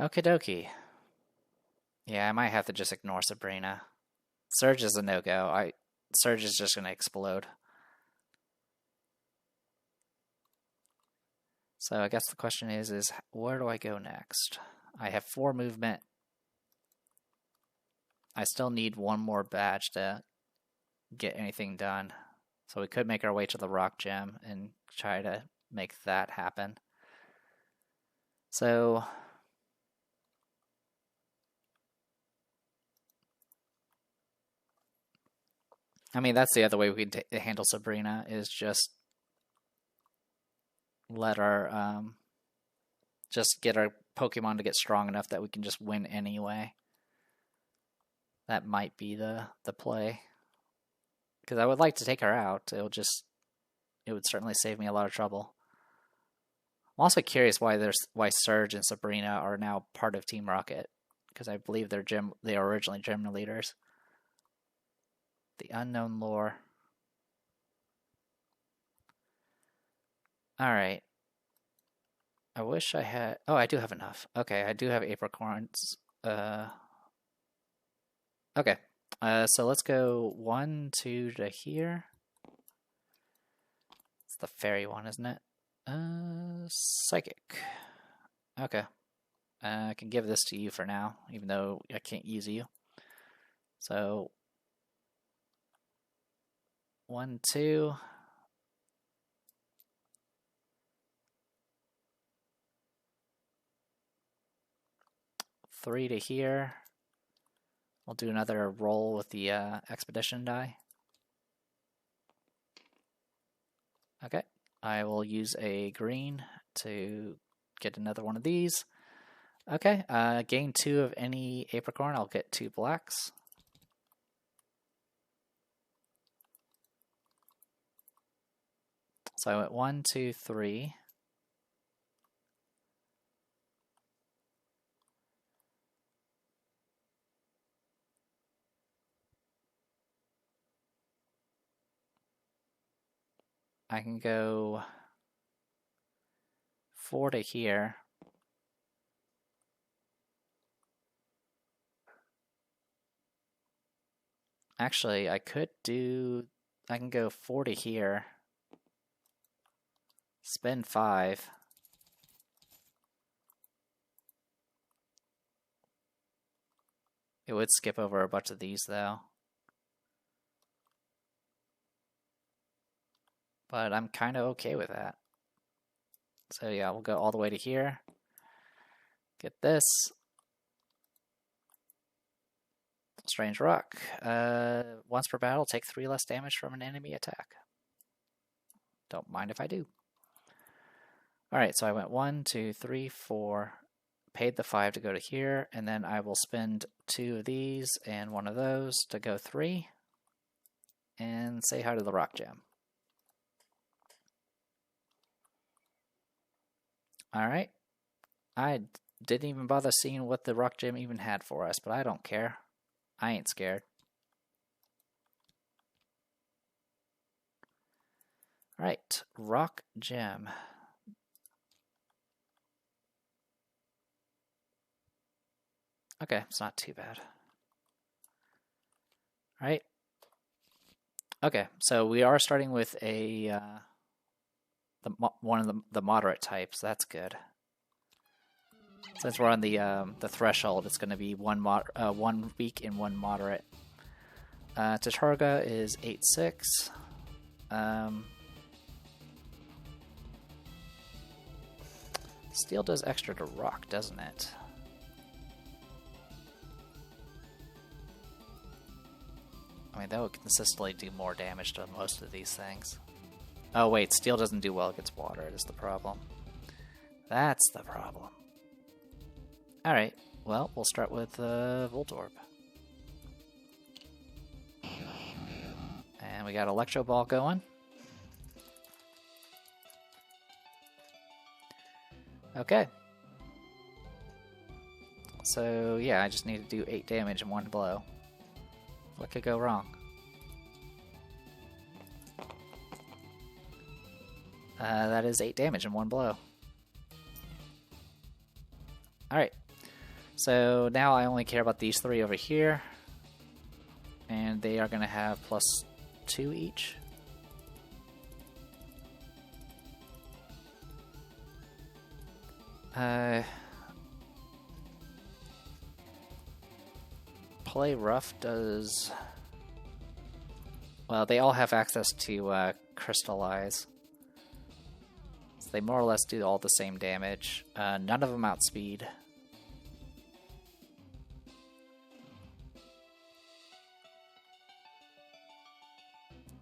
Okie dokie. Yeah, I might have to just ignore Sabrina. Surge is a no-go. Surge is just gonna explode. So I guess the question is where do I go next? I have 4 movement. I still need 1 more badge to get anything done. So we could make our way to the rock gem and try to make that happen. So I mean, that's the other way we can handle Sabrina, is just let our just get our Pokemon to get strong enough that we can just win anyway. That might be the play, because I would like to take her out. It would certainly save me a lot of trouble. I'm also curious why Surge and Sabrina are now part of Team Rocket, because I believe they are originally gym leaders. The unknown lore. Alright. I wish I had... Oh, I do have enough. Okay, I do have apricorns. Okay. So let's go 1, 2 to here. It's the fairy one, isn't it? Psychic. Okay. I can give this to you for now, even though I can't use you. So 1, 2. Three to here. We'll do another roll with the expedition die. Okay. I will use a green to get another one of these. Okay. Gain 2 of any apricorn. I'll get 2 blacks. So I went 1, 2, 3. I can go 4 to here. Actually, I can go 4 to here. Spend 5. It would skip over a bunch of these though. But I'm kind of okay with that. So yeah, we'll go all the way to here. Get this. Strange Rock. Once per battle, take 3 less damage from an enemy attack. Don't mind if I do. Alright, so I went 1, 2, 3, 4. Paid the 5 to go to here, and then I will spend 2 of these and 1 of those to go 3. And say hi to the rock gem. Alright. I didn't even bother seeing what the rock gem even had for us, but I don't care. I ain't scared. Alright, rock gem. Okay, it's not too bad. Alright. Okay, so we are starting with a one of the moderate types. That's good. Since we're on the threshold, it's going to be 1 weak and 1 moderate. Tatarga is 8/6. Steel does extra to rock, doesn't it? I mean, that would consistently do more damage to most of these things. Oh wait, steel doesn't do well against water, is the problem. That's the problem. Alright, well, we'll start with Voltorb. And we got Electro Ball going. Okay. So, yeah, I just need to do 8 damage in 1 blow. What could go wrong? That is 8 damage in 1 blow. Alright. So now I only care about these three over here. And they are going to have +2 each. Play rough does... Well, they all have access to crystallize. So they more or less do all the same damage. None of them outspeed.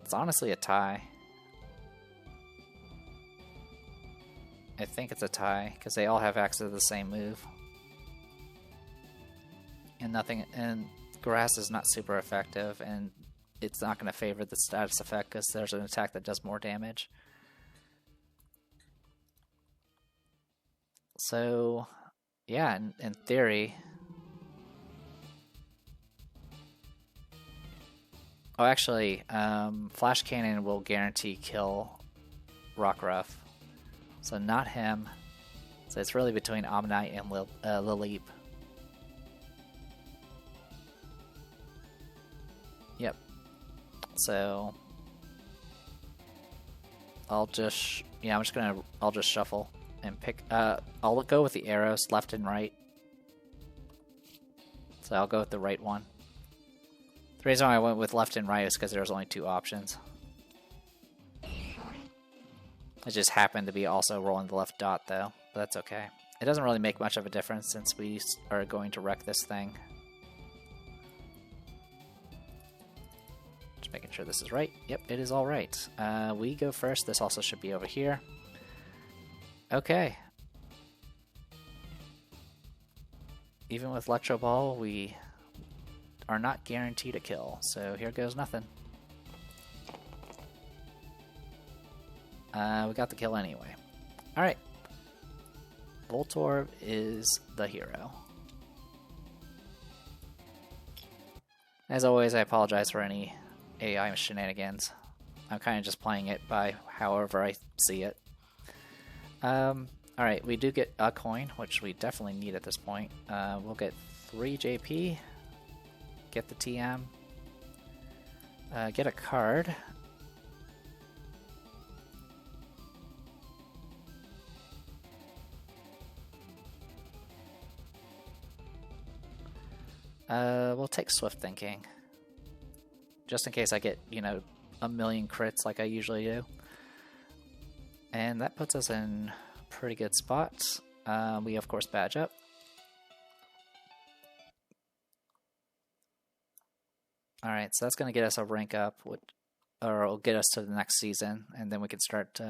It's honestly a tie. I think it's a tie, because they all have access to the same move. And grass is not super effective, and it's not going to favor the status effect because there's an attack that does more damage. So, yeah, in theory... Oh, actually, Flash Cannon will guarantee kill Rockruff. So not him. So it's really between Omnite and Lileep. Yep. So I'll just shuffle and pick. I'll go with the arrows left and right. So I'll go with the right one. The reason why I went with left and right is because there was only 2 options. It just happened to be also rolling the left dot though, but that's okay. It doesn't really make much of a difference since we are going to wreck this thing. Just making sure this is right. Yep, it is all right. We go first. This also should be over here. Okay. Even with Electro Ball, we are not guaranteed a kill, so here goes nothing. We got the kill anyway. Alright. Voltorb is the hero. As always, I apologize for any AI shenanigans. I'm kind of just playing it by however I see it. Alright, we do get a coin, which we definitely need at this point. We'll get 3 JP. Get the TM. Get a card. We'll take Swift Thinking. Just in case I get, you know, a million crits like I usually do. And that puts us in pretty good spots. We of course badge up. Alright, so that's going to get us a rank up, or it'll get us to the next season, and then we can start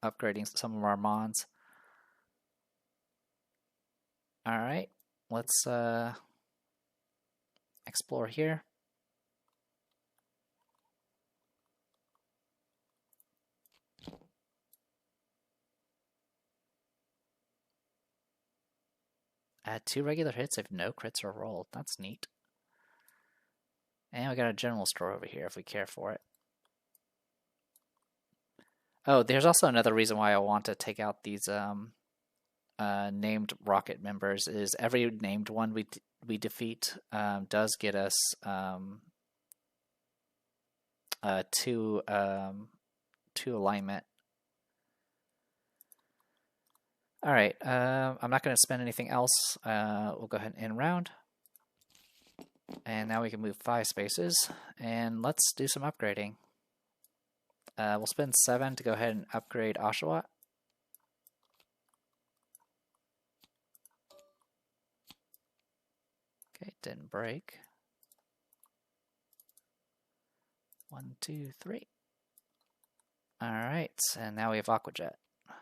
upgrading some of our mons. Alright, let's explore here. Add 2 regular hits if no crits are rolled. That's neat. And we got a general store over here if we care for it. Oh, there's also another reason why I want to take out these named rocket members is every named one we defeat does get us 2 alignment. Alright, I'm not going to spend anything else. We'll go ahead and end round. And now we can move 5 spaces, and let's do some upgrading. We'll spend 7 to go ahead and upgrade Oshawott. Okay, didn't break. 1, 2, 3. Alright, and now we have Aqua Jet. I'm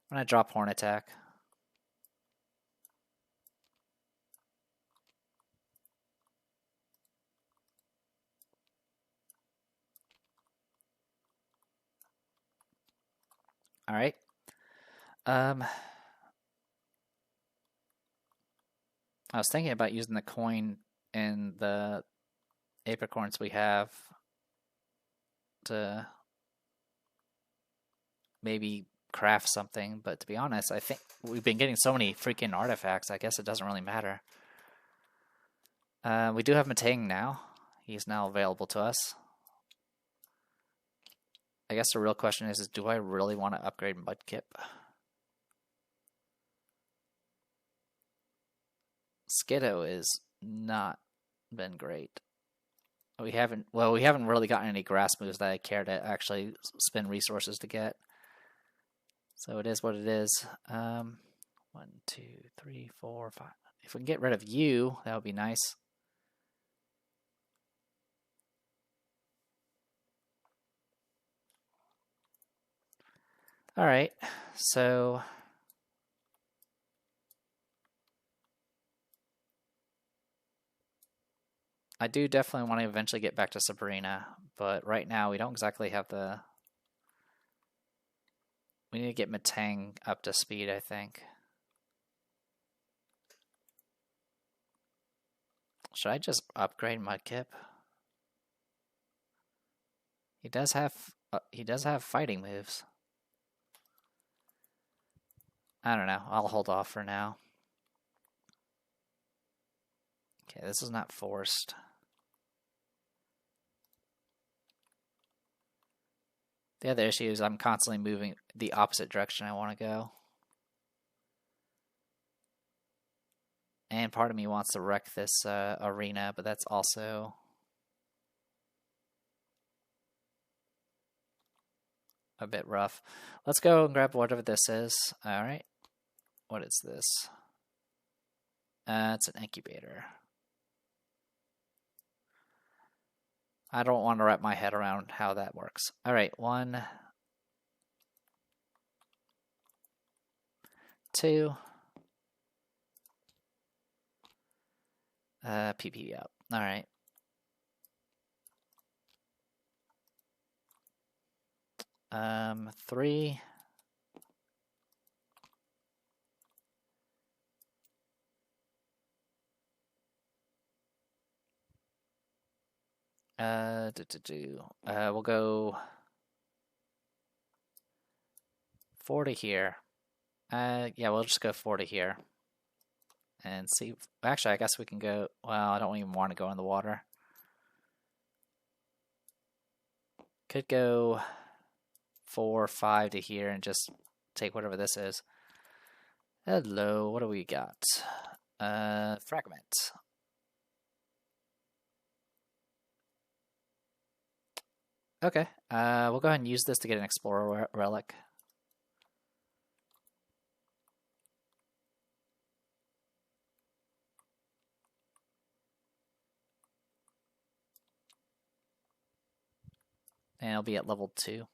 going to drop Horn Attack. Alright. I was thinking about using the coin and the apricorns we have to maybe craft something, but to be honest, I think we've been getting so many freaking artifacts, I guess it doesn't really matter. We do have Matang now. He's now available to us. I guess the real question is do I really want to upgrade Mudkip? Skiddo is not been great. We haven't really gotten any grass moves that I care to actually spend resources to get. So it is what it is. 1, 2, 3, 4, 5. If we can get rid of you, that would be nice. All right, so I do definitely want to eventually get back to Sabrina, but right now we don't exactly have the... We need to get Matang up to speed, I think. Should I just upgrade Mudkip? He does have fighting moves. I don't know. I'll hold off for now. Okay, this is not forced. The other issue is I'm constantly moving the opposite direction I want to go. And part of me wants to wreck this arena, but that's also a bit rough. Let's go and grab whatever this is. All right. What is this? It's an incubator. I don't want to wrap my head around how that works. All right, 1, 2. PP up. All right. Um, 3. We'll go 4 to here. Yeah, we'll just go 4 to here. And see, actually, I guess we can go, well, I don't even want to go in the water. Could go 4, 5 to here and just take whatever this is. Hello, what do we got? Fragment. Okay, we'll go ahead and use this to get an Explorer Relic. And it'll be at level 2.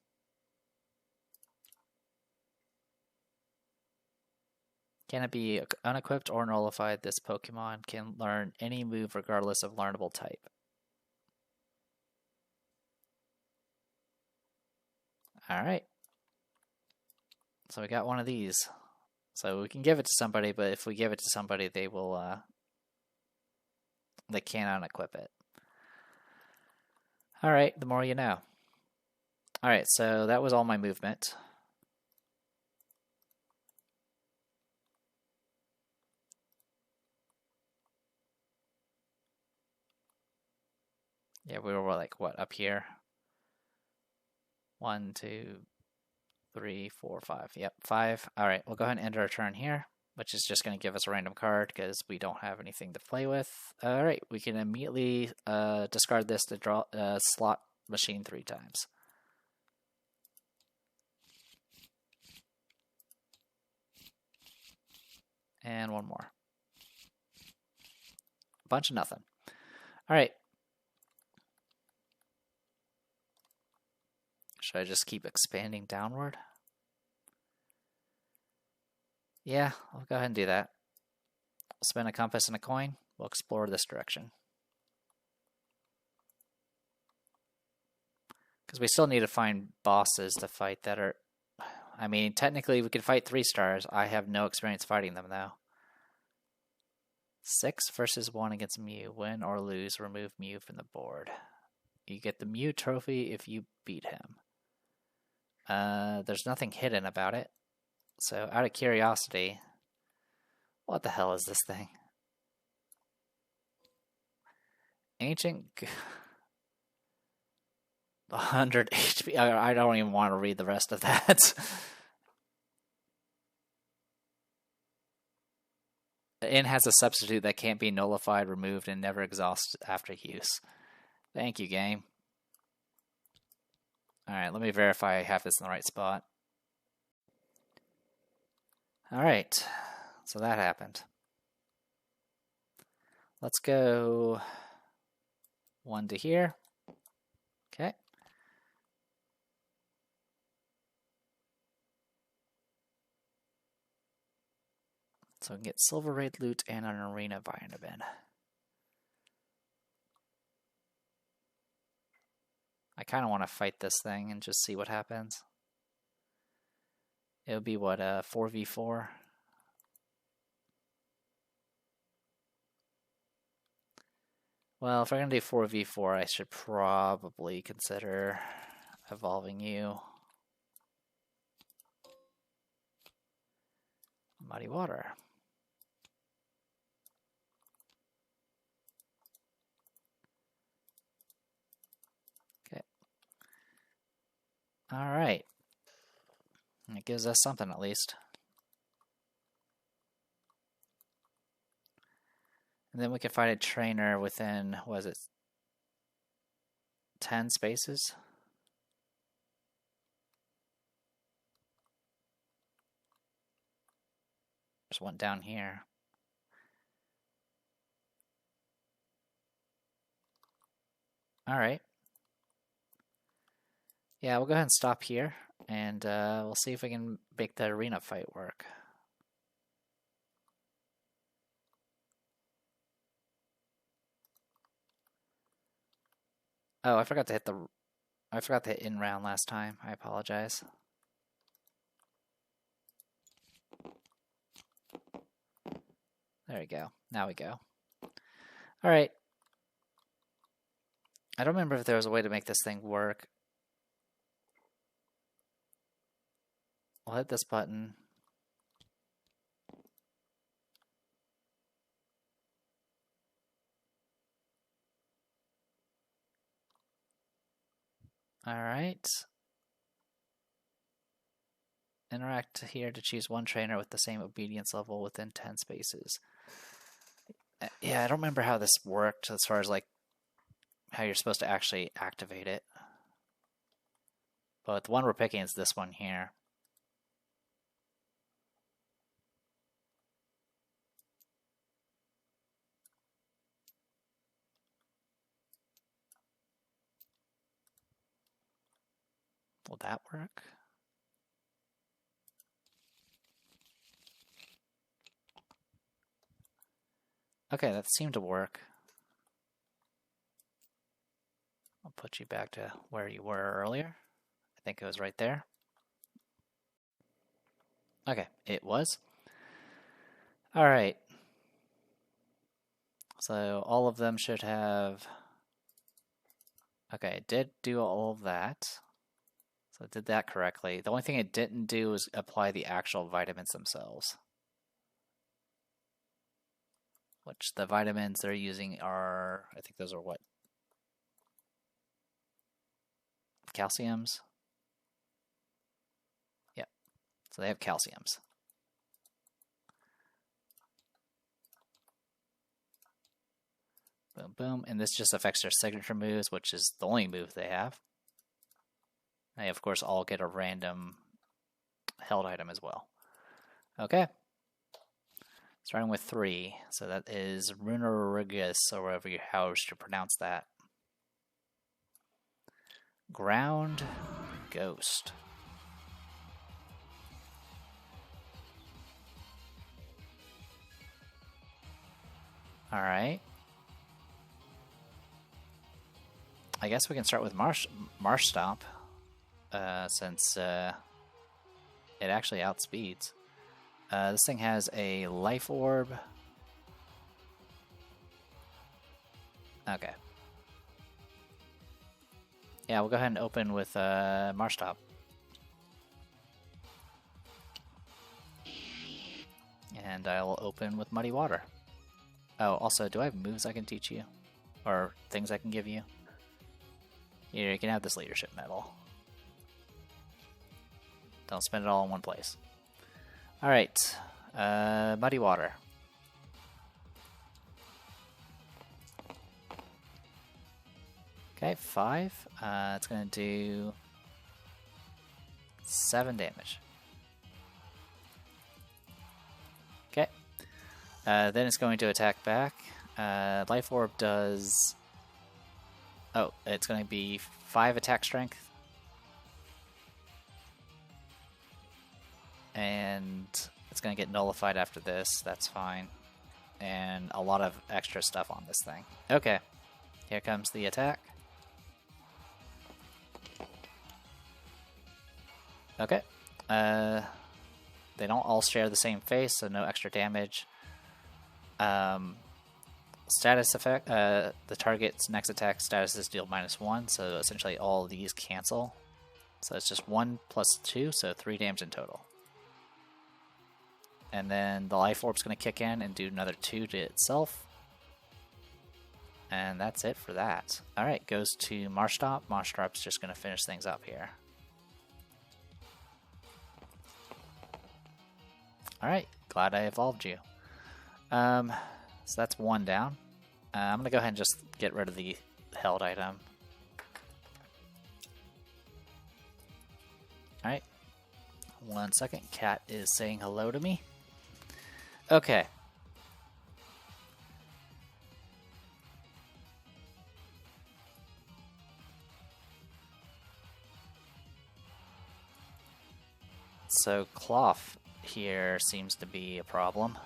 Can it be unequipped or nullified? This Pokemon can learn any move regardless of learnable type. Alright. So we got one of these. So we can give it to somebody, but if we give it to somebody, they will, they can't unequip it. Alright, the more you know. Alright, so that was all my movement. Yeah, we were like, what, up here? 1, 2, 3, 4, 5. Yep, 5. Alright, we'll go ahead and end our turn here, which is just going to give us a random card because we don't have anything to play with. Alright, we can immediately discard this to draw slot machine 3 times. And one more. Bunch of nothing. Alright. Should I just keep expanding downward? Yeah, I'll go ahead and do that. We'll spin a compass and a coin. We'll explore this direction. Because we still need to find bosses to fight that are... I mean, technically we could fight 3 stars. I have no experience fighting them, though. 6 versus 1 against Mew. Win or lose, remove Mew from the board. You get the Mew trophy if you beat him. There's nothing hidden about it. So out of curiosity, what the hell is this thing? Ancient 100 HP. I don't even want to read the rest of that. The inn has a substitute that can't be nullified, removed, and never exhausted after use. Thank you, game. Alright, let me verify I have this in the right spot. Alright, so that happened. Let's go 1 to here. Okay. So we can get Silver Raid loot and an arena vitamin. I kind of want to fight this thing and just see what happens. It would be what, 4v4? Well, if we're going to do 4v4, I should probably consider evolving you. Muddy water. Okay. Alright. It gives us something at least. And then we can find a trainer within, was it 10 spaces? There's one down here. Alright. Yeah, we'll go ahead and stop here, and we'll see if we can make the arena fight work. Oh, I forgot to hit in round last time. I apologize. There we go. Now we go. Alright. I don't remember if there was a way to make this thing work. I'll hit this button. Alright. Interact here to choose one trainer with the same obedience level within 10 spaces. Yeah, I don't remember how this worked as far as like how you're supposed to actually activate it. But the one we're picking is this one here. Will that work? Okay, that seemed to work. I'll put you back to where you were earlier. I think it was right there. Okay, it was. Alright. So all of them should have... Okay, it did do all of that. So it did that correctly. The only thing it didn't do was apply the actual vitamins themselves. Which the vitamins they're using are, I think those are what? Calciums? Yep. So they have calciums. Boom, boom. And this just affects their signature moves, which is the only move they have. They, of course, all get a random held item as well. Okay. Starting with 3. So that is Runerigus, or however you pronounce that. Ground Ghost. Alright. I guess we can start with Marsh Stomp, since it actually outspeeds. This thing has a Life Orb. Okay. Yeah, we'll go ahead and open with Marsh Stomp. And I'll open with Muddy Water. Oh, also, do I have moves I can teach you? Or things I can give you? Here, you can have this leadership medal. Don't spend it all in one place. Alright, Muddy Water. Okay, 5. It's going to do 7 damage. Okay. Then it's going to attack back. Life Orb does... Oh, it's going to be 5 attack strength. And it's going to get nullified after this. That's fine. And a lot of extra stuff on this thing. Okay. Here comes the attack. Okay. They don't all share the same face, so no extra damage. Status effect, the target's next attack status is deal -1, so essentially all of these cancel. So it's just 1 plus 2, so 3 damage in total. And then the Life Orb's going to kick in and do another 2 to itself. And that's it for that. Alright, goes to Marshtomp. Marshtomp's just going to finish things up here. Alright, glad I evolved you. So that's 1 down. I'm going to go ahead and just get rid of the held item. Alright. 1 second. Cat is saying hello to me. Okay. So Cloth here seems to be a problem.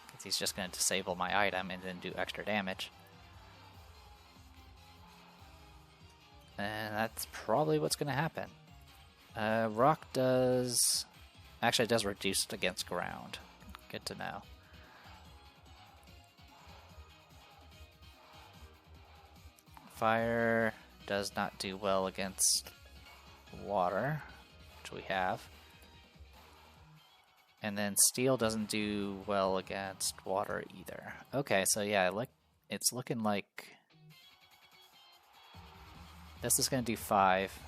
Because he's just going to disable my item and then do extra damage. And that's probably what's going to happen. Rock does... Actually, it does reduced against ground. Good to know. Fire does not do well against water, which we have. And then steel doesn't do well against water either. Okay, so yeah, it's looking like this is going to do 5.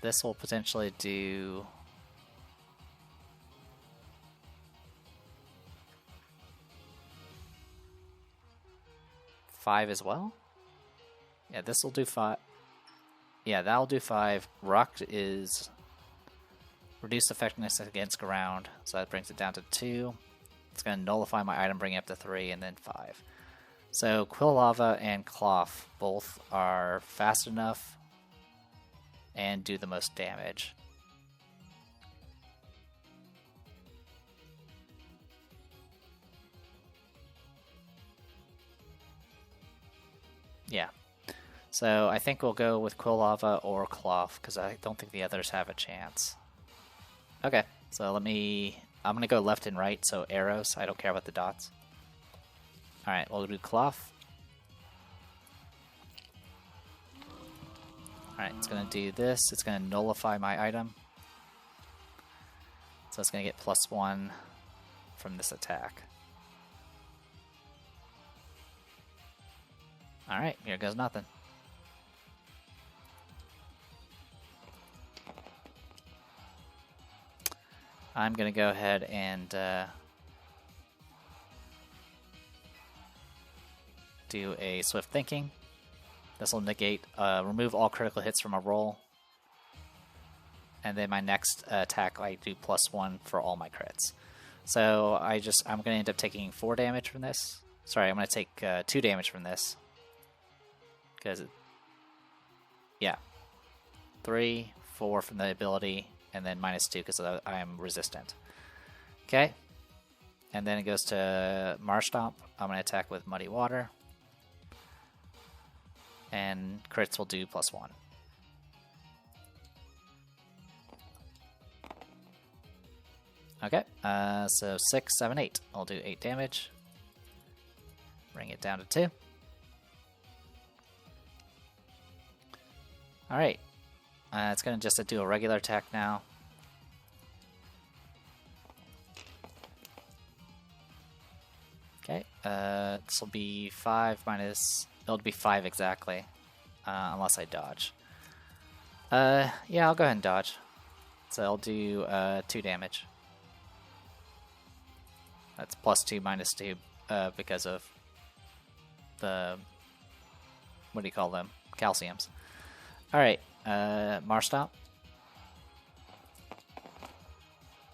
This will potentially do... five as well? Yeah, this will do 5. Yeah, that'll do 5. Rock is reduced effectiveness against ground, so that brings it down to 2. It's going to nullify my item, bring it up to 3, and then 5. So Quill Lava and Cloth both are fast enough and do the most damage. Yeah. So I think we'll go with Quill Lava or Cloth, because I don't think the others have a chance. Okay, so I'm going to go left and right, so arrows. I don't care about the dots. Alright, we'll do Cloth. Alright, it's going to do this. It's going to nullify my item. So it's going to get +1 from this attack. Alright, here goes nothing. I'm going to go ahead and do a Swift Thinking. This will negate, remove all critical hits from a roll. And then my next attack, I do +1 for all my crits. So I'm going to end up taking 4 damage from this. Sorry, I'm going to take 2 damage from this. Because, yeah. 3, 4 from the ability, and then -2 because I am resistant. Okay. And then it goes to Marshtomp. I'm going to attack with Muddy Water. And crits will do +1. Okay, so 6, 7, 8. I'll do 8 damage. Bring it down to 2. Alright. It's going to just do a regular attack now. Okay, this will be 5 minus... It'll be 5 exactly, unless I dodge. Yeah, I'll go ahead and dodge. So I'll do 2 damage. That's +2 -2 because of the... What do you call them? Calciums. Alright, Marstomp.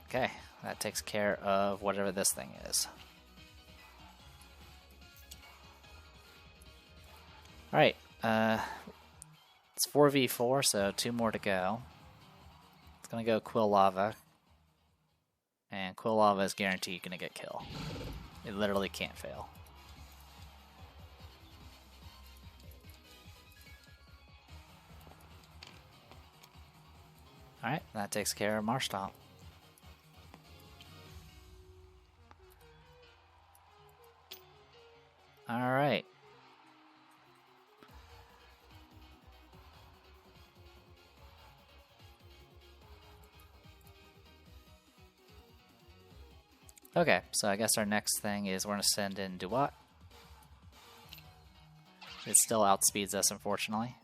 Okay, that takes care of whatever this thing is. Alright, it's 4v4, so 2 more to go. It's gonna go Quill Lava. And Quill Lava is guaranteed gonna get kill. It literally can't fail. Alright, that takes care of Marstomp. Alright. Okay, so I guess our next thing is we're going to send in Duat. It still outspeeds us, unfortunately.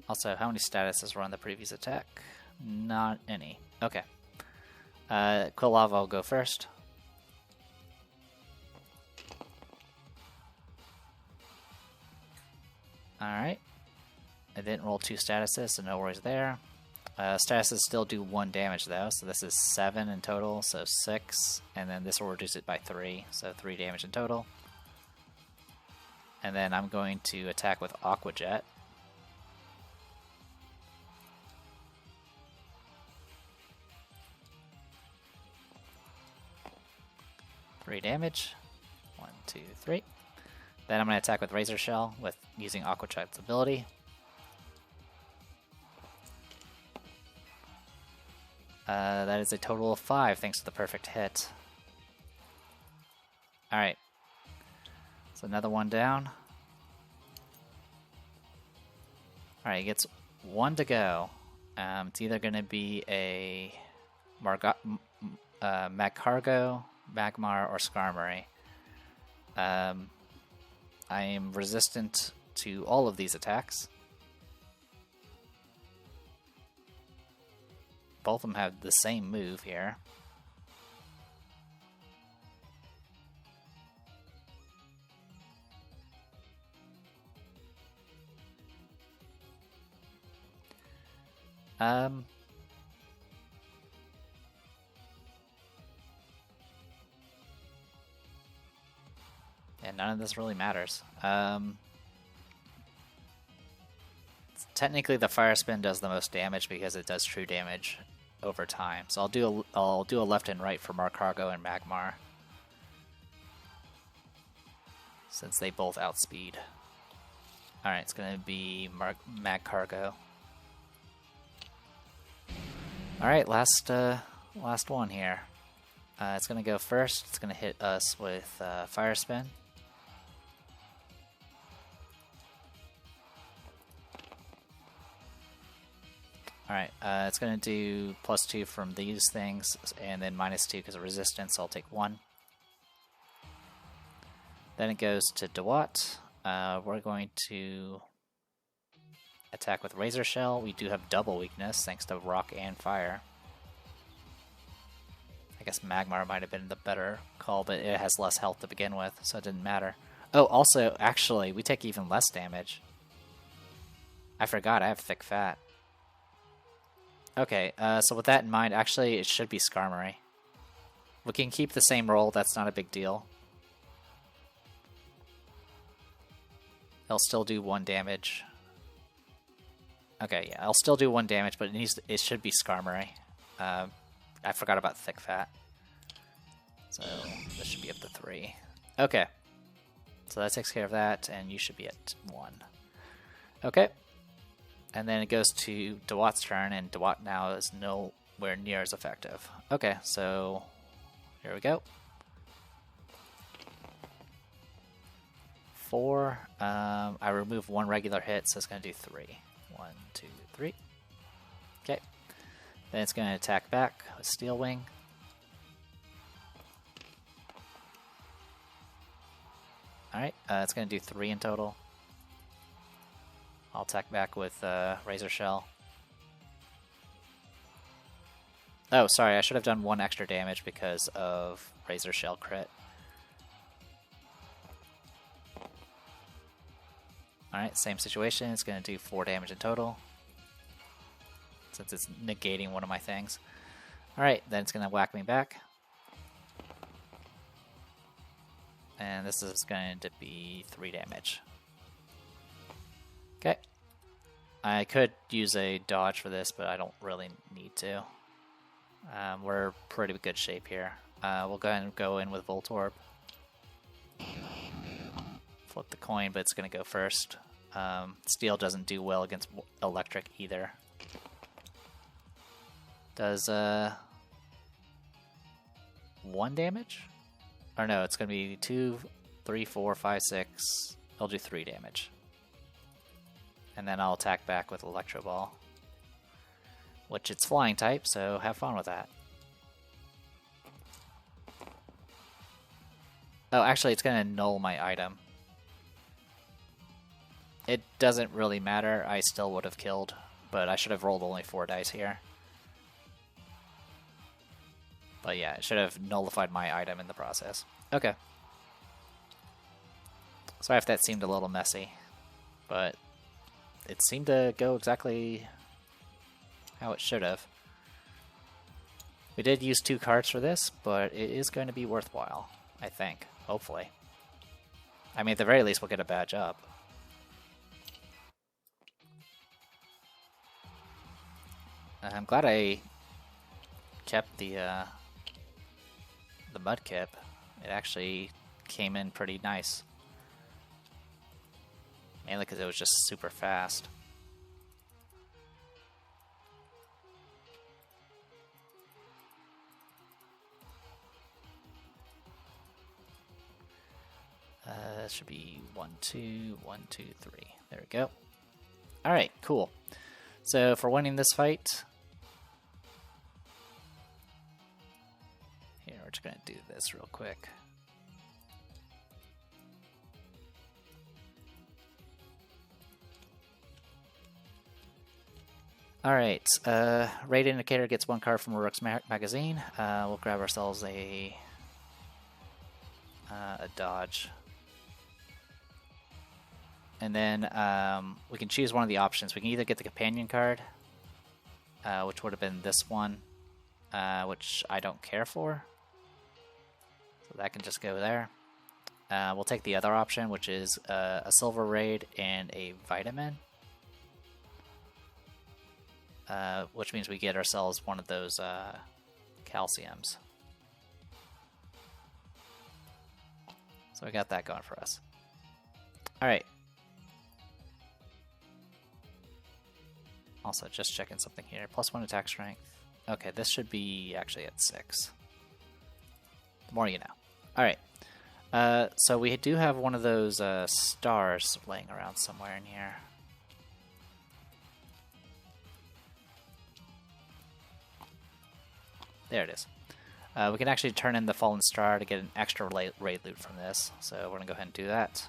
Also, how many statuses were on the previous attack? Not any. Okay. Quill Lava will go first. Alright. I didn't roll 2 statuses, so no worries there. Statuses still do 1 damage though, so this is 7 in total, so 6, and then this will reduce it by 3, so 3 damage in total. And then I'm going to attack with Aqua Jet. Three damage. 1, 2, 3. Then I'm going to attack with Razor Shell with using Aqua Jet's ability. That is a total of 5 thanks to the perfect hit. Alright. So another one down. Alright, he gets 1 to go. It's either going to be a Magcargo, Magmar, or Skarmory. I am resistant to all of these attacks. Both of them have the same move here. Yeah, none of this really matters. Technically, the Fire Spin does the most damage because it does true damage over time. So I'll do a left and right for Magcargo and Magmar, since they both outspeed. All right, it's gonna be Magcargo. All right, last one here. It's gonna go first. It's gonna hit us with Fire Spin. Alright, it's going to do +2 from these things, and then -2 because of resistance, so I'll take 1. Then it goes to Duat. We're going to attack with Razor Shell. We do have double weakness, thanks to Rock and Fire. I guess Magmar might have been the better call, but it has less health to begin with, so it didn't matter. Oh, also, actually, we take even less damage. I forgot, I have Thick Fat. Okay, so with that in mind, actually, it should be Skarmory. We can keep the same roll, that's not a big deal. It'll still do 1 damage. Okay, yeah, I'll still do 1 damage, but it should be Skarmory. I forgot about Thick Fat. So, this should be up to 3. Okay. So that takes care of that, and you should be at 1. Okay. And then it goes to Duat's turn, and Duat now is nowhere near as effective. Okay, so here we go. 4. I remove 1 regular hit, so it's going to do 3. 1, 2, 3. Okay. Then it's going to attack back with Steel Wing. Alright, it's going to do 3 in total. I'll attack back with Razor Shell. Oh, sorry, I should have done 1 extra damage because of Razor Shell crit. Alright, same situation. It's going to do 4 damage in total, since it's negating one of my things. Alright, then it's going to whack me back. And this is going to be 3 damage. Okay. I could use a dodge for this, but I don't really need to. We're pretty good shape here. We'll go ahead and go in with Voltorb. Flip the coin, but it's going to go first. Steel doesn't do well against electric either. Does 1 damage? Or no, it's going to be 2, 3, 4, 5, 6. I'll do 3 damage. And then I'll attack back with Electro Ball. Which it's flying type, so have fun with that. Oh, actually it's going to null my item. It doesn't really matter, I still would have killed, but I should have rolled only 4 dice here. But yeah, it should have nullified my item in the process. Okay. Sorry if that seemed a little messy, but it seemed to go exactly how it should have. We did use 2 cards for this, but it is going to be worthwhile, I think. Hopefully. I mean, at the very least, we'll get a badge up. I'm glad I kept the Mudkip. It actually came in pretty nice. Mainly because it was just super fast. That should be 1, 2, 1, 2, 3. There we go. Alright, cool. So for winning this fight, here, we're just going to do this real quick. Alright, Raid Indicator gets 1 card from a Rook's magazine. We'll grab ourselves a dodge. And then we can choose one of the options. We can either get the companion card, which would have been this one, which I don't care for. So that can just go there. We'll take the other option, which is a Silver Raid and a Vitamin. Which means we get ourselves one of those calciums. So we got that going for us. Alright. Also, just checking something here. +1 attack strength. Okay, this should be actually at 6. The more you know. Alright. So we do have one of those stars laying around somewhere in here. There it is. We can actually turn in the Fallen Star to get an extra raid loot from this. So we're going to go ahead and do that.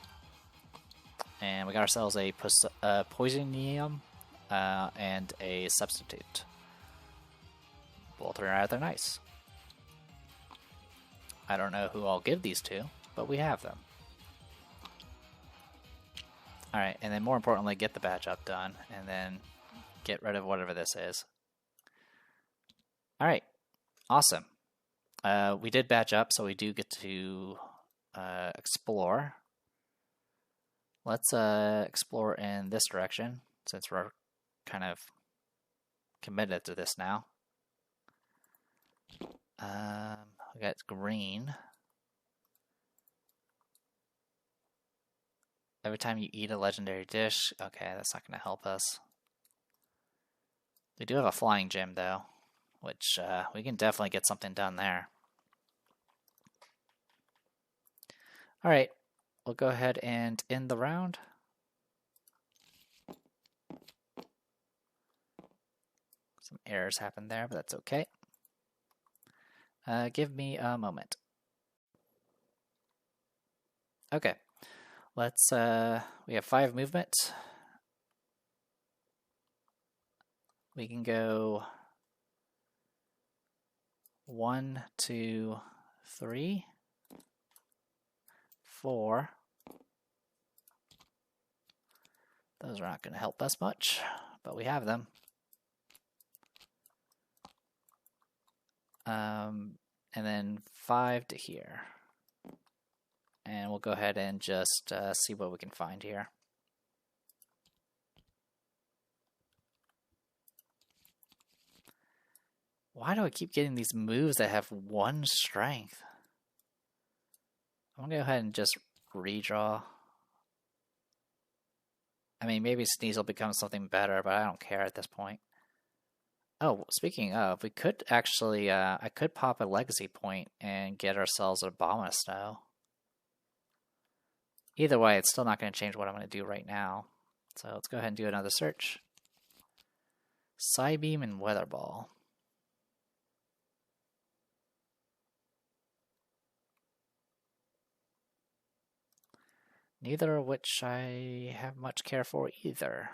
And we got ourselves a Poisonium and a Substitute. Both are rather nice. I don't know who I'll give these to, but we have them. Alright, and then more importantly, get the badge up done, and then get rid of whatever this is. Alright, awesome. We did badge up, so we do get to explore. Let's explore in this direction, since we're kind of committed to this now. We got green. Every time you eat a legendary dish. Okay, that's not going to help us. We do have a flying gym, though, which we can definitely get something done there. Alright, we'll go ahead and end the round. Some errors happened there, but that's okay. Give me a moment. Okay, let's, we have 5 movement. We can go 1, 2, 3, 4. Those are not going to help us much, but we have them. And then 5 to here. And we'll go ahead and just see what we can find here. Why do I keep getting these moves that have 1 strength? I'm going to go ahead and just redraw. I mean, maybe Sneasel becomes something better, but I don't care at this point. Oh, speaking of, we could actually, I could pop a legacy point and get ourselves an Abominus Snow. Either way, it's still not going to change what I'm going to do right now. So let's go ahead and do another search. Psybeam and Weather Ball. Neither of which I have much care for either.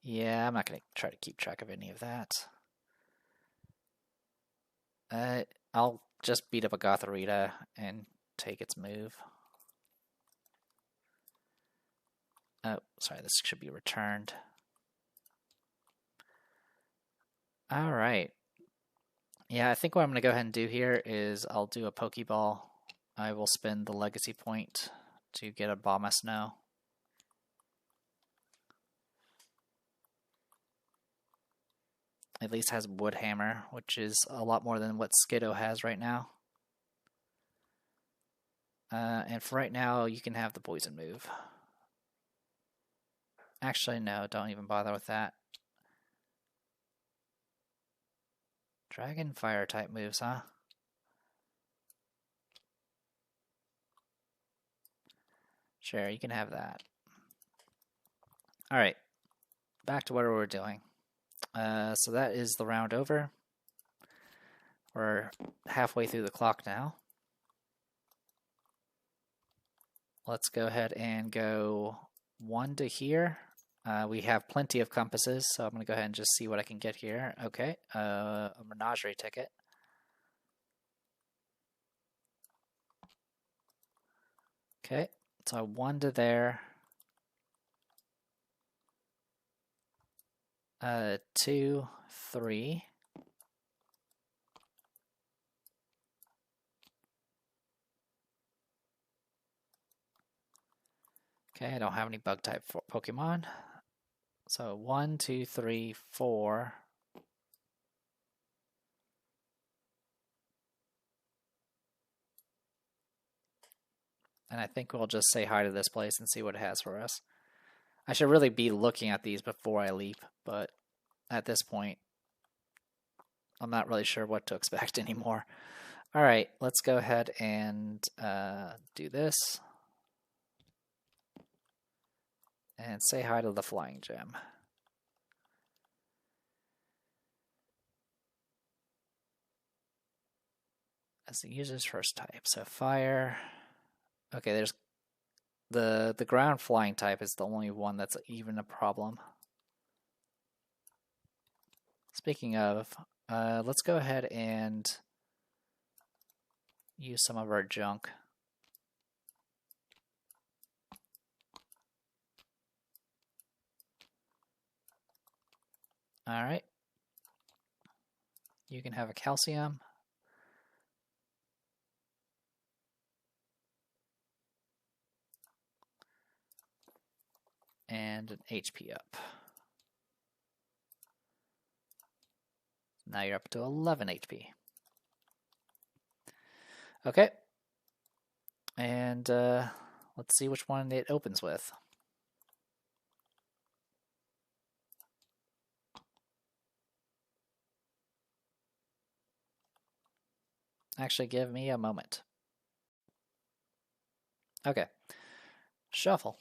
Yeah, I'm not going to try to keep track of any of that. I'll just beat up a Gothorita and take its move. Oh, sorry, this should be returned. Alright. Yeah, I think what I'm going to go ahead and do here is I'll do a Pokeball. I will spend the legacy point to get a Abominus Snow. At least has Wood Hammer, which is a lot more than what Skiddo has right now. And for right now, you can have the Poison move. Actually, no, don't even bother with that. Dragon Fire type moves, huh? Sure, you can have that. Alright, back to what we were doing. So that is the round over. We're halfway through the clock now. Let's go ahead and go 1 to here. We have plenty of compasses, so I'm going to go ahead and just see what I can get here. Okay, a menagerie ticket. Okay, so 1 to there. 2, 3. Okay, I don't have any bug type Pokemon. So 1, 2, 3, 4. And I think we'll just say hi to this place and see what it has for us. I should really be looking at these before I leap, but at this point, I'm not really sure what to expect anymore. Alright, let's go ahead and do this. And say hi to the Flying Gem. As the user's first type. So fire. Okay, there's the ground flying type is the only one that's even a problem. Speaking of, let's go ahead and use some of our junk. Alright. You can have a calcium. And an HP up. Now you're up to 11 HP. Okay. And let's see which one it opens with. Actually, give me a moment. Okay. Shuffle.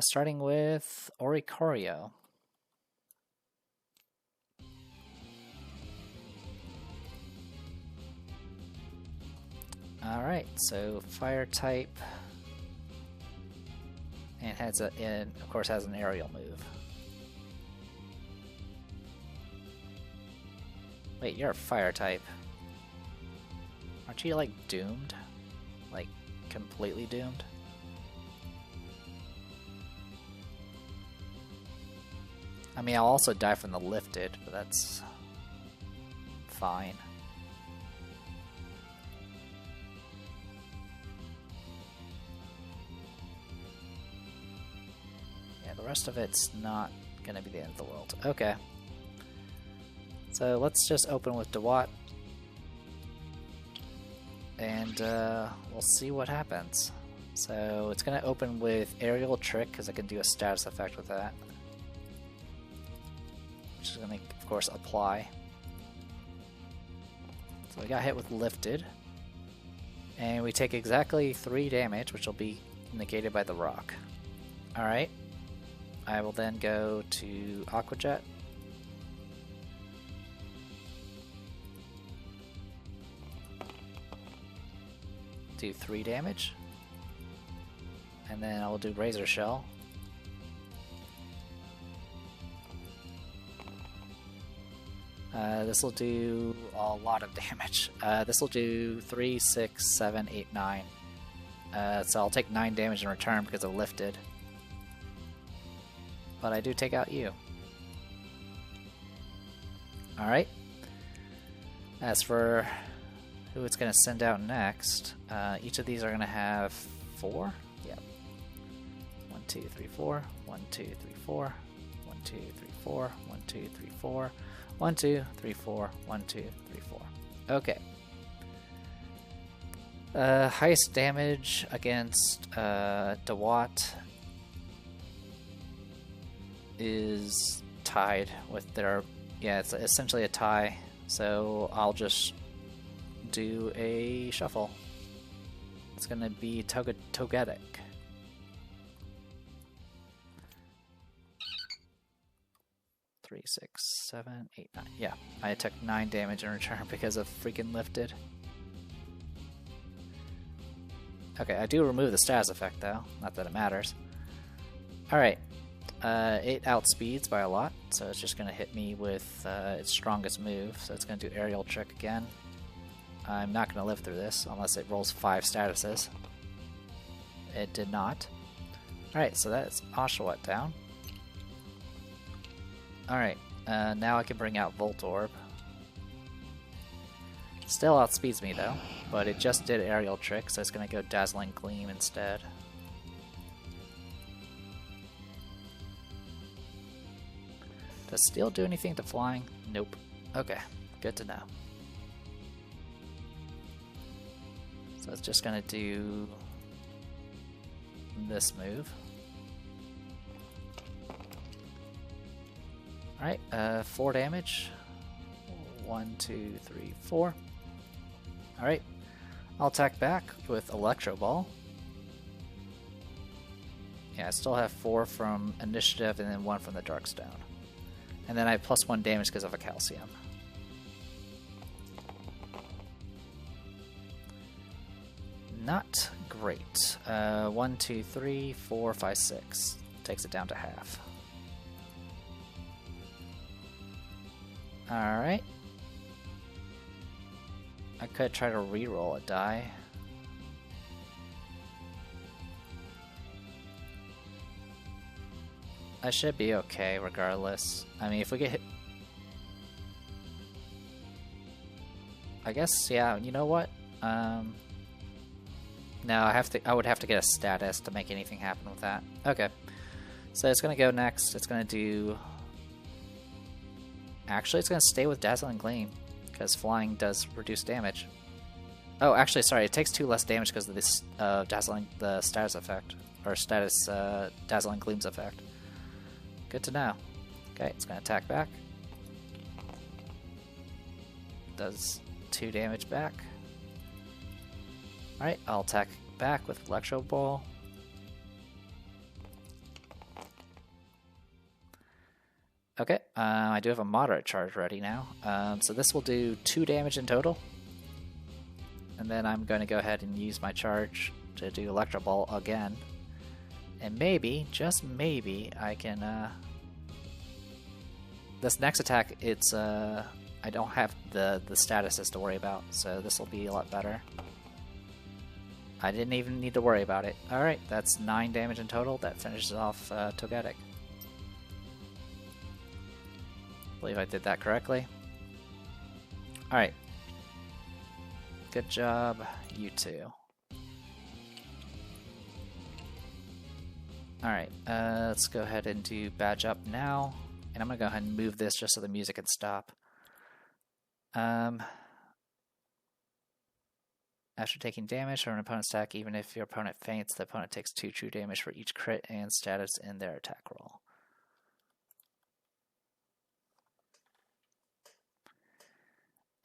Starting with Oricorio. Alright, so fire type. And of course has an aerial move. Wait, you're a fire type. Aren't you like doomed? Like completely doomed? I mean, I'll also die from the lifted, but that's fine. Yeah, the rest of it's not gonna be the end of the world. Okay. So let's just open with Dewat. And we'll see what happens. So it's gonna open with Aerial Trick, because I can do a status effect with that. Which is gonna, of course, apply. So we got hit with Lifted. And we take exactly 3 damage, which will be negated by the rock. Alright. I will then go to Aqua Jet. Do 3 damage. And then I will do Razor Shell. This will do a lot of damage. This will do 3, 6, 7, 8, 9. So I'll take 9 damage in return because of Lifted. But I do take out you. Alright. As for who it's going to send out next, each of these are going to have 4. Yep. 1, 2, 3, 4. 1, 2, 3, 4. 1, 2, 3, 4. 1, 2, 3, 4. 1, 2, 3, 4. 1, 2, 3, 4. Okay. Highest damage against Dewat is tied with their... Yeah, it's essentially a tie. So I'll just do a shuffle. It's gonna be Togetic. Three, 6, 7, 8, 9. Yeah, I took 9 damage in return because of freaking Lifted. Okay, I do remove the status effect though, not that it matters. Alright, it outspeeds by a lot, so it's just going to hit me with its strongest move, so it's going to do Aerial Trick again. I'm not going to live through this unless it rolls 5 statuses. It did not. Alright, so that's Oshawott down. Alright, now I can bring out Voltorb. Still outspeeds me though, but it just did Aerial Trick, so it's going to go Dazzling Gleam instead. Does Steel do anything to flying? Nope. Okay, good to know. So it's just going to do this move. Alright, 4 damage. 1, 2, 3, 4. Alright, I'll attack back with Electro Ball. Yeah, I still have 4 from Initiative and then 1 from the Darkstone. And then I have +1 damage because of a Calcium. Not great. 1, 2, 3, 4, 5, 6. Takes it down to half. Alright. I could try to reroll a die. I should be okay regardless. I mean, if we get hit... I guess, yeah, you know what? No, I would have to get a status to make anything happen with that. Okay. So it's gonna go next. It's gonna do... Actually, it's gonna stay with Dazzling Gleam, because flying does reduce damage. Oh, actually, sorry, it takes 2 less damage because of this the status effect. Or Dazzling Gleam's effect. Good to know. Okay, it's gonna attack back. Does 2 damage back. Alright, I'll attack back with Electro Ball. Okay, I do have a moderate charge ready now. So this will do 2 damage in total. And then I'm going to go ahead and use my charge to do Electro Ball again. And maybe, just maybe, I can... This next attack, it's... I don't have the statuses to worry about, so this will be a lot better. I didn't even need to worry about it. Alright, that's 9 damage in total. That finishes off Togetic. I believe I did that correctly. Alright. Good job, you two. Alright, let's go ahead and do Badge Up now. And I'm going to go ahead and move this just so the music can stop. After taking damage from an opponent's attack, even if your opponent faints, the opponent takes 2 true damage for each crit and status in their attack roll.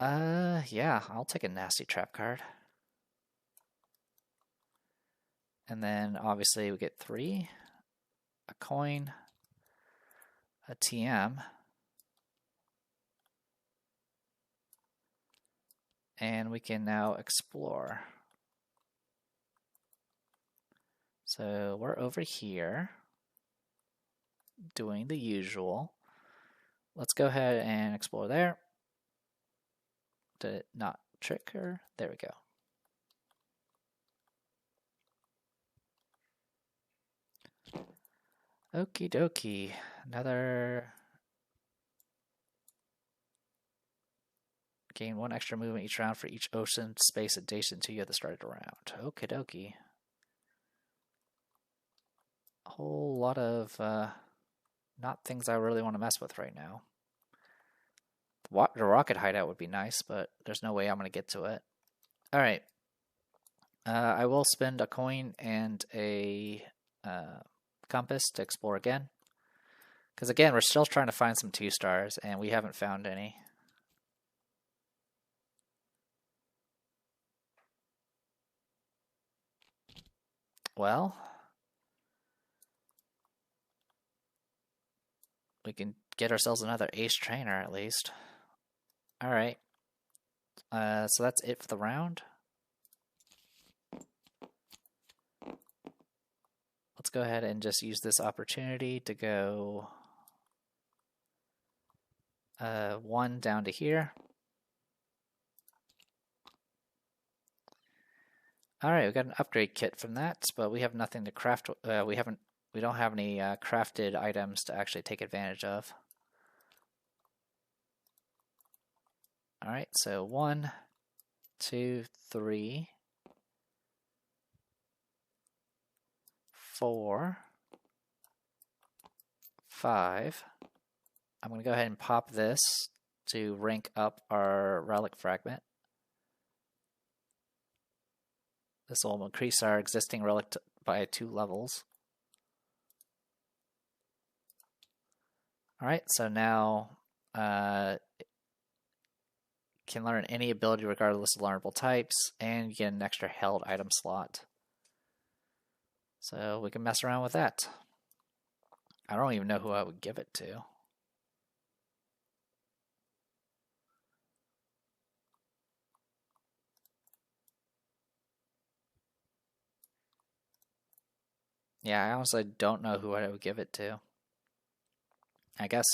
Yeah, I'll take a Nasty Trap card. And then obviously we get 3, a coin, a TM, and we can now explore. So we're over here doing the usual. Let's go ahead and explore there. Did it not trick her? There we go. Okie dokie. Another... Gain 1 extra movement each round for each ocean space adjacent to you at the start of the round. Okie dokie. A whole lot of not things I really want to mess with right now. The rocket hideout would be nice, but there's no way I'm going to get to it. Alright. I will spend a coin and a compass to explore again. Because again, we're still trying to find some 2-stars, and we haven't found any. Well, we can get ourselves another ace trainer at least. Alright. So that's it for the round. Let's go ahead and just use this opportunity to go 1 down to here. Alright, we got an upgrade kit from that, but we have nothing to craft. We don't have any crafted items to actually take advantage of. Alright, so 1, 2, 3, 4, 5. I'm going to go ahead and pop this to rank up our relic fragment. This will increase our existing relic by 2 levels. Alright, so now can learn any ability regardless of learnable types, and get an extra held item slot. So we can mess around with that. I don't even know who I would give it to. Yeah, I honestly don't know who I would give it to. I guess...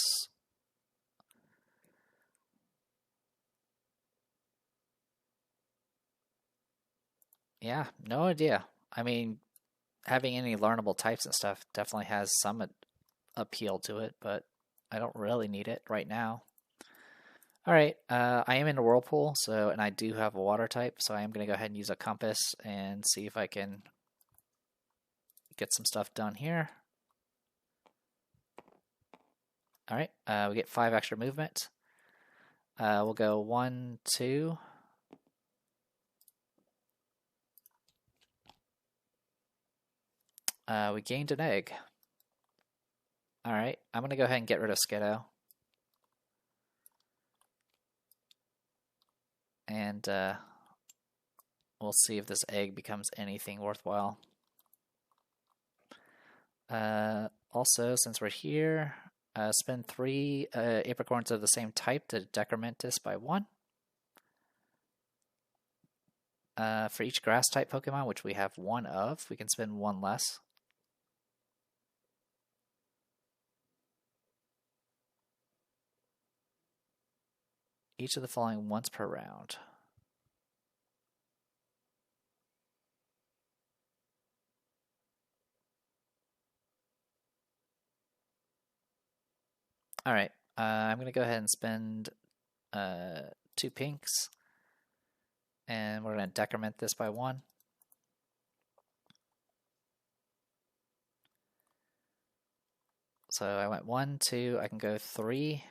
Yeah, no idea. I mean, having any learnable types and stuff definitely has some appeal to it, but I don't really need it right now. Alright, I am in a whirlpool, and I do have a water type, so I am going to go ahead and use a compass and see if I can get some stuff done here. Alright, we get 5 extra movement. We'll go 1, 2. We gained an egg. Alright, I'm going to go ahead and get rid of Skiddo. And We'll see if this egg becomes anything worthwhile. Also, since we're here, spend 3 apricorns of the same type to decrement this by 1. For each grass type Pokemon, which we have 1 of, we can spend 1 less. Each of the following once per round. Alright, I'm going to go ahead and spend 2 pinks. And we're going to decrement this by 1. So I went 1, 2, I can go 3.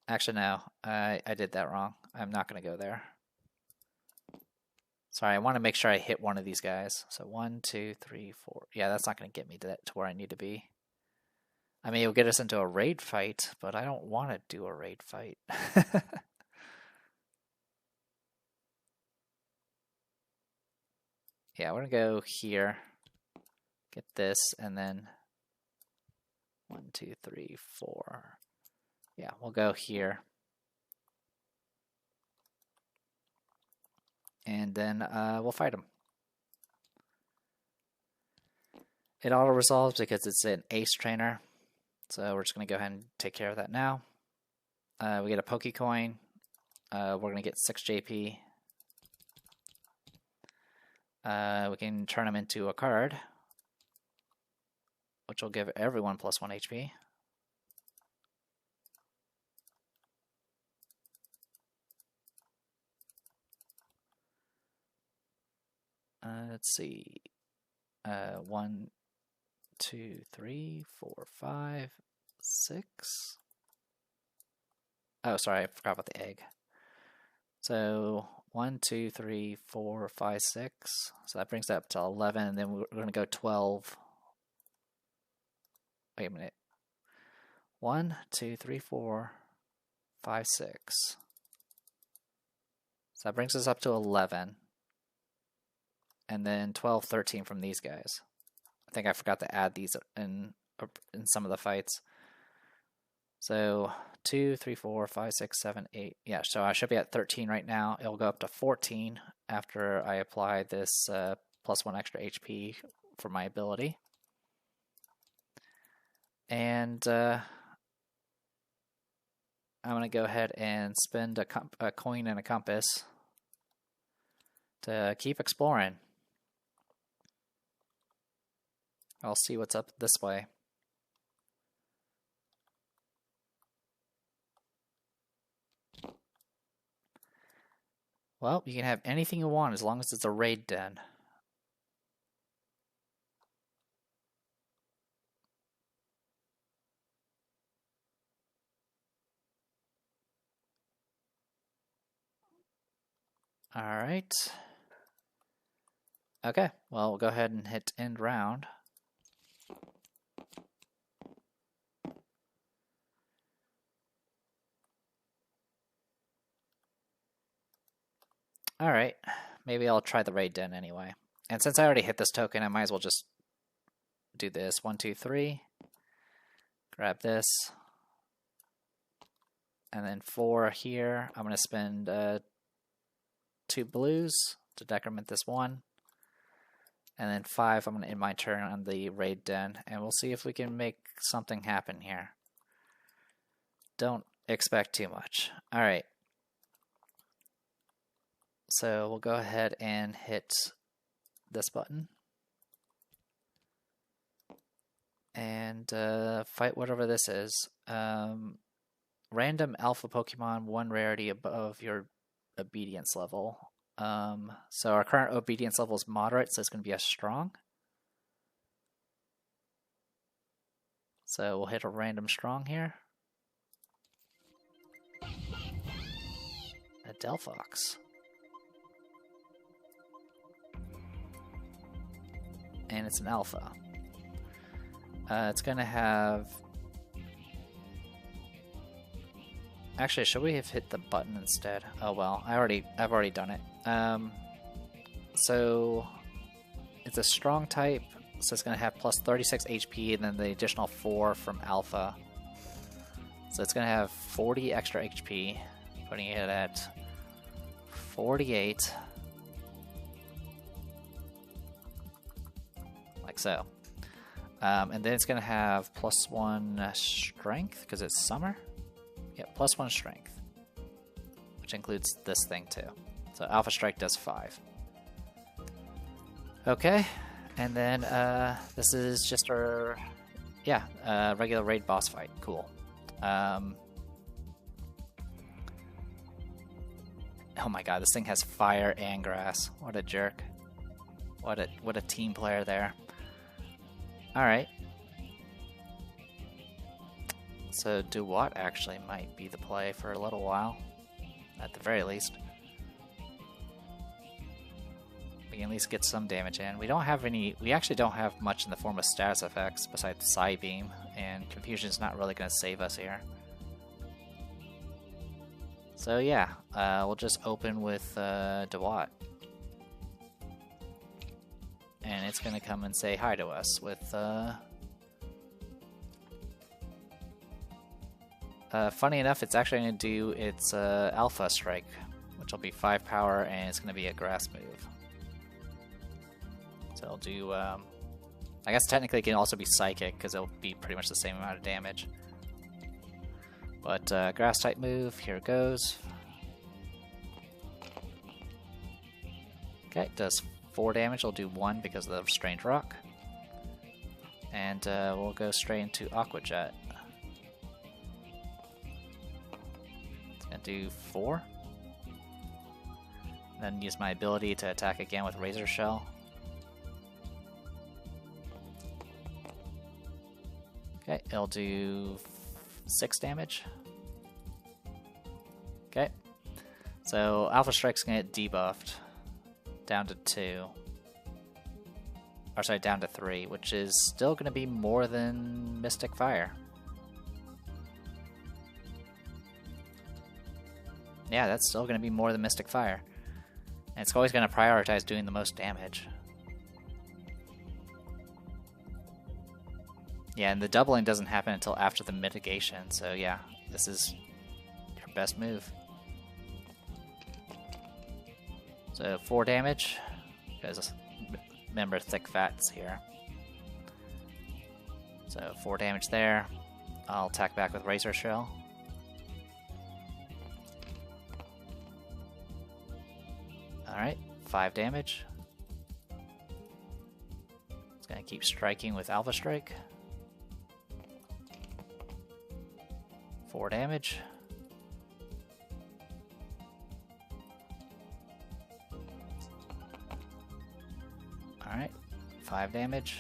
Actually, no, I did that wrong. I'm not going to go there. Sorry, I want to make sure I hit one of these guys. So 1, 2, 3, 4. Yeah, that's not going to get me to where I need to be. I mean, it'll get us into a raid fight, but I don't want to do a raid fight. Yeah, we're going to go here, get this, and then 1, 2, 3, 4. Yeah, we'll go here. And then we'll fight him. It auto-resolves because it's an ace trainer. So we're just going to go ahead and take care of that now. We get a Pokecoin. We're going to get 6 JP. We can turn him into a card, which will give everyone plus 1 HP. Let's see. 1, 2, 3, 4, 5, 6. Oh, sorry, I forgot about the egg. So 1, 2, 3, 4, 5, 6. So that brings that up to 11, and then we're going to go 12. Wait a minute. 1, 2, 3, 4, 5, 6. So that brings us up to 11. And then 12, 13 from these guys. I think I forgot to add these in some of the fights. So 2, 3, 4, 5, 6, 7, 8. Yeah, so I should be at 13 right now. It'll go up to 14 after I apply this plus 1 extra HP for my ability. And I'm going to go ahead and spend a coin and a compass to keep exploring. I'll see what's up this way. Well, you can have anything you want as long as it's a raid den. Alright. Okay, well, we'll go ahead and hit end round. Alright, maybe I'll try the raid den anyway. And since I already hit this token, I might as well just do this. 1, 2, 3. Grab this. And then 4 here. I'm going to spend 2 blues to decrement this 1. And then 5, I'm going to end my turn on the raid den. And we'll see if we can make something happen here. Don't expect too much. Alright. So we'll go ahead and hit this button. And fight whatever this is. Random alpha Pokemon, 1 rarity above your obedience level. So our current obedience level is moderate, so it's going to be a strong. So we'll hit a random strong here. A Delphox. And it's an alpha. It's going to have Actually, should we have hit the button instead? Oh well, I've already done it. So it's a strong type, so it's gonna have plus 36 HP and then the additional 4 from Alpha. So it's gonna have 40 extra HP, putting it at 48. Like so. And then it's gonna have plus 1 strength, because it's summer. Yeah, plus 1 strength, which includes this thing too. So Alpha Strike does 5. Okay, and then this is just our, regular raid boss fight. Cool. Oh my god, this thing has fire and grass. What a jerk. What a team player there. Alright. So Duwat actually might be the play for a little while, at the very least. We can at least get some damage in. We actually don't have much in the form of status effects besides Psy Beam, and Confusion's not really going to save us here. So yeah, we'll just open with Duwat. And it's going to come and say hi to us with funny enough, it's actually going to do its Alpha Strike, which will be 5 power, and it's going to be a grass move. So it'll do, I guess technically it can also be Psychic, because it'll be pretty much the same amount of damage. But grass type move, here it goes. Okay, it does 4 damage, it'll do 1 because of the Strange Rock. And we'll go straight into Aqua Jet. Gonna do 4. Then use my ability to attack again with Razor Shell. Okay, it'll do 6 damage. Okay, so Alpha Strike's gonna get debuffed down to 2. Or sorry, down to 3, which is still gonna be more than Mystic Fire. Yeah, that's still going to be more than Mystic Fire. And it's always going to prioritize doing the most damage. Yeah, and the doubling doesn't happen until after the mitigation, so yeah, this is your best move. So 4 damage, because remember thick fats here. So 4 damage there. I'll attack back with Razor Shell. Alright, 5 damage. It's gonna keep striking with Alpha Strike. 4 damage. Alright, 5 damage.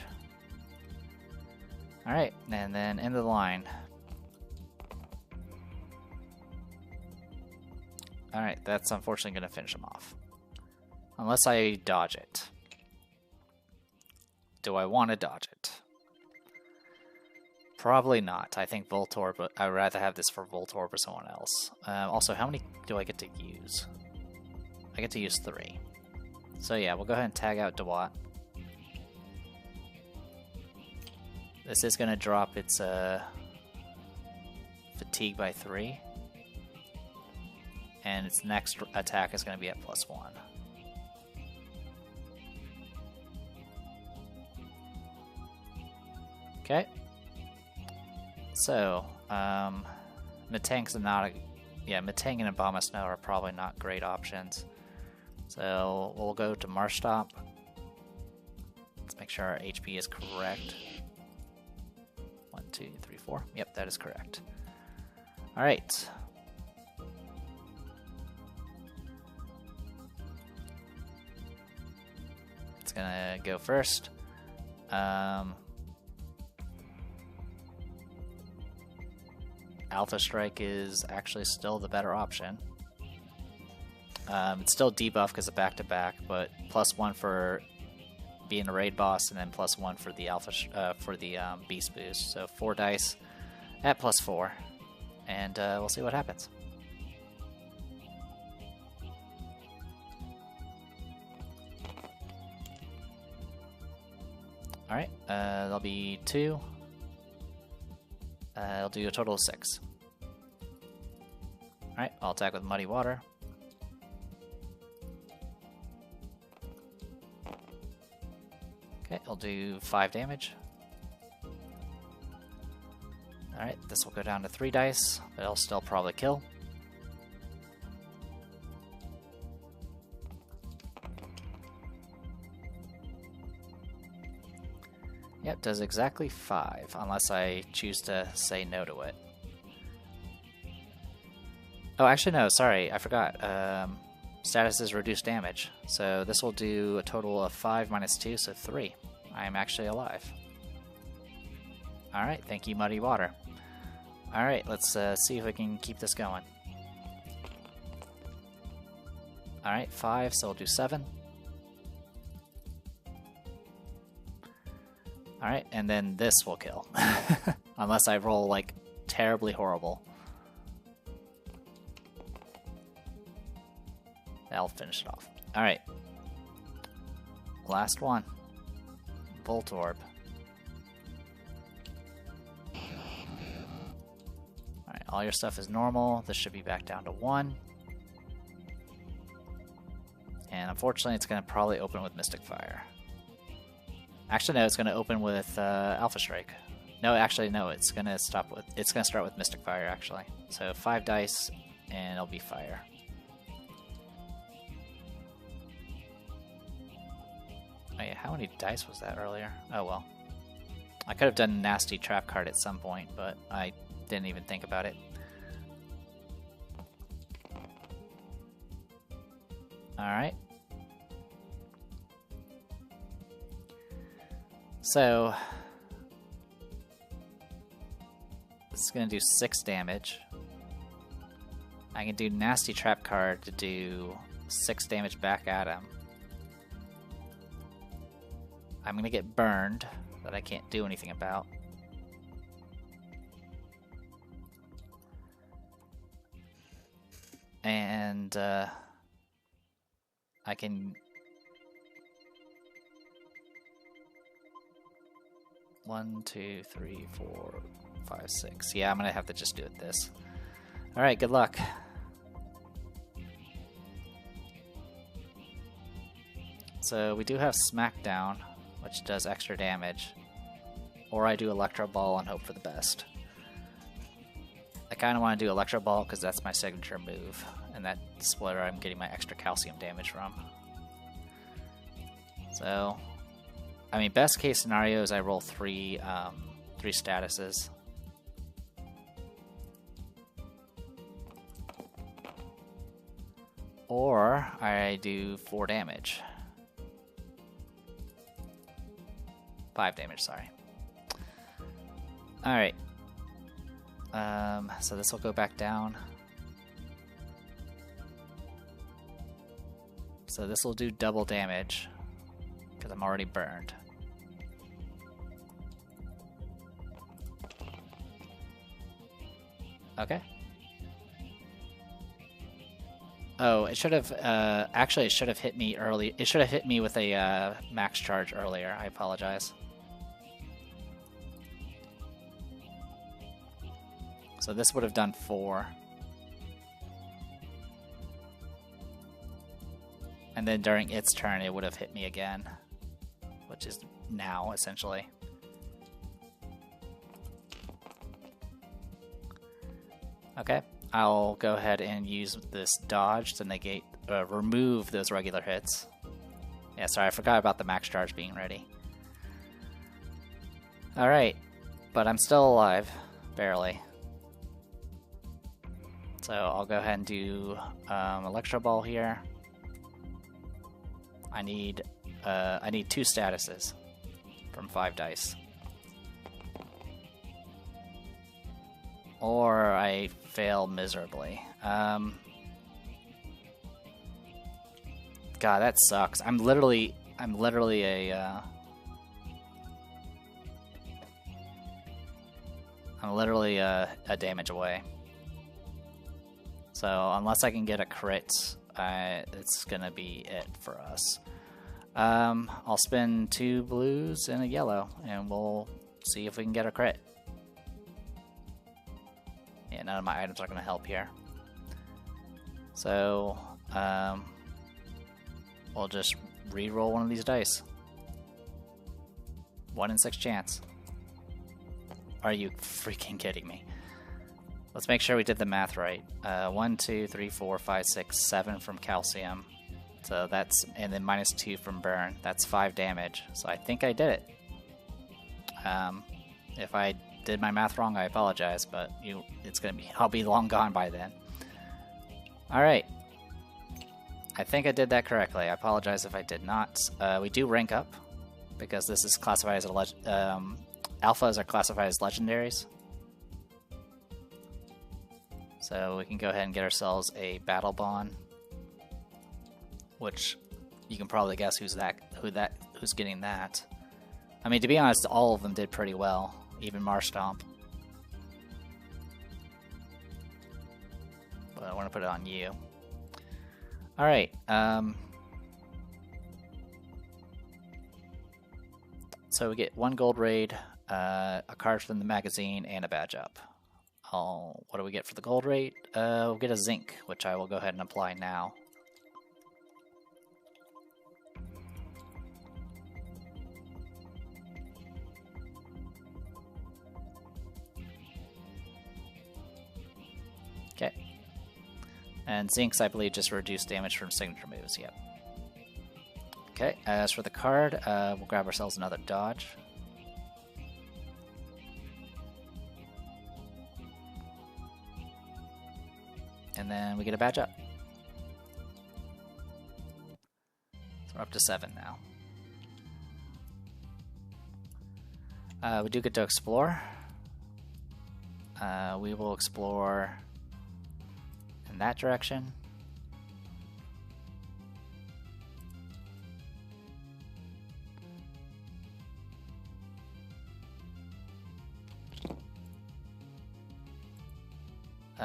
Alright, and then end of the line. Alright, that's unfortunately gonna finish him off. Unless I dodge it. Do I want to dodge it? Probably not. I think Voltorb, but I would rather have this for Voltorb or someone else. Also, how many do I get to use? I get to use 3. So yeah, we'll go ahead and tag out Duwat. This is going to drop its fatigue by 3. And its next attack is going to be at +1. Okay, so Metang's not Metang and Abomasnow are probably not great options. So we'll go to Marshtomp. Let's make sure our HP is correct. 1, 2, 3, 4. Yep, that is correct. All right. It's gonna go first. Alpha Strike is actually still the better option. It's still debuff because of back-to-back, but +1 for being a raid boss, and then +1 for the beast boost. So 4 dice at +4, and we'll see what happens. There'll be 2. It'll do a total of 6. Alright, I'll attack with Muddy Water. Okay, I'll do 5 damage. Alright, this will go down to 3 dice, but it'll still probably kill. Yep, does exactly 5, unless I choose to say no to it. Oh, actually no, sorry, I forgot. Status is reduced damage, so this will do a total of 5 minus 2, so 3. I am actually alive. Alright, thank you, Muddy Water. Alright, let's see if we can keep this going. Alright, 5, so we'll do 7. Alright, and then this will kill. Unless I roll, like, terribly horrible. That'll finish it off. Alright. Last one. Volt Orb. Alright, all your stuff is normal. This should be back down to 1. And unfortunately, it's going to probably open with Mystic Fire. Actually, no, it's going to open with Alpha Strike. No, actually, no, it's going to start with Mystic Fire, actually. So 5 dice, and it'll be fire. Oh yeah, how many dice was that earlier? Oh well. I could have done a nasty trap card at some point, but I didn't even think about it. Alright. So, this is going to do 6 damage. I can do Nasty Trap card to do 6 damage back at him. I'm going to get burned, that I can't do anything about. And I can... 1, 2, 3, 4, 5, 6. Yeah, I'm gonna have to just do it this. Alright, good luck. So we do have Smackdown, which does extra damage. Or I do Electro Ball and hope for the best. I kind of want to do Electro Ball because that's my signature move, and that's where I'm getting my extra calcium damage from. So, I mean, best case scenario is I roll 3 statuses. Or I do 4 damage. 5 damage, sorry. Alright. So this will go back down. So this will do double damage, because I'm already burned. Okay. Oh, it should have, actually it should have hit me early. It should have hit me with a max charge earlier. I apologize. So this would have done 4. And then during its turn, it would have hit me again, which is now, essentially. Okay, I'll go ahead and use this dodge to negate, remove those regular hits. Yeah, sorry, I forgot about the max charge being ready. Alright, but I'm still alive, barely. So I'll go ahead and do Electro Ball here. I need 2 statuses from 5 dice. Or I fail miserably. God, that sucks. I'm literally a damage away. So unless I can get a crit, it's gonna be it for us. I'll spend 2 blues and a yellow, and we'll see if we can get a crit. Yeah, none of my items are going to help here. So, we'll just re-roll one of these dice. 1 in 6 chance. Are you freaking kidding me? Let's make sure we did the math right. 1, 2, 3, 4, 5, 6, 7 from calcium. So that's, and then -2 from burn. That's 5 damage. So I think I did it. If I did my math wrong, I apologize, but it's gonna be, I'll be long gone by then. All right. I think I did that correctly. I apologize if I did not. We do rank up because this is classified as a alphas are classified as legendaries. So we can go ahead and get ourselves a battle bond, which you can probably guess who's getting that. I mean, to be honest, all of them did pretty well, even Marstomp. But I want to put it on you. All right. So we get 1 gold raid, a card from the magazine, and a badge up. What do we get for the gold raid? We'll get a zinc, which I will go ahead and apply now. Okay. And zincs, I believe, just reduce damage from signature moves, yep. Okay, as for the card, we'll grab ourselves another dodge. And then we get a badge up. So we're up to 7 now. We do get to explore. We will explore in that direction.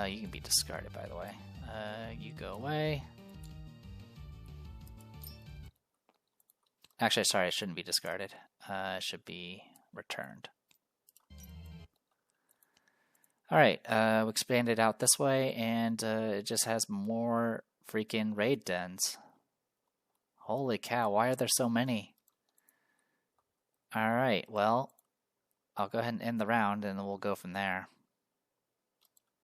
You can be discarded, by the way. You go away. Actually, sorry, it shouldn't be discarded. It should be returned. Alright, we expanded out this way, and it just has more freaking raid dens. Holy cow, why are there so many? Alright, well, I'll go ahead and end the round, and then we'll go from there.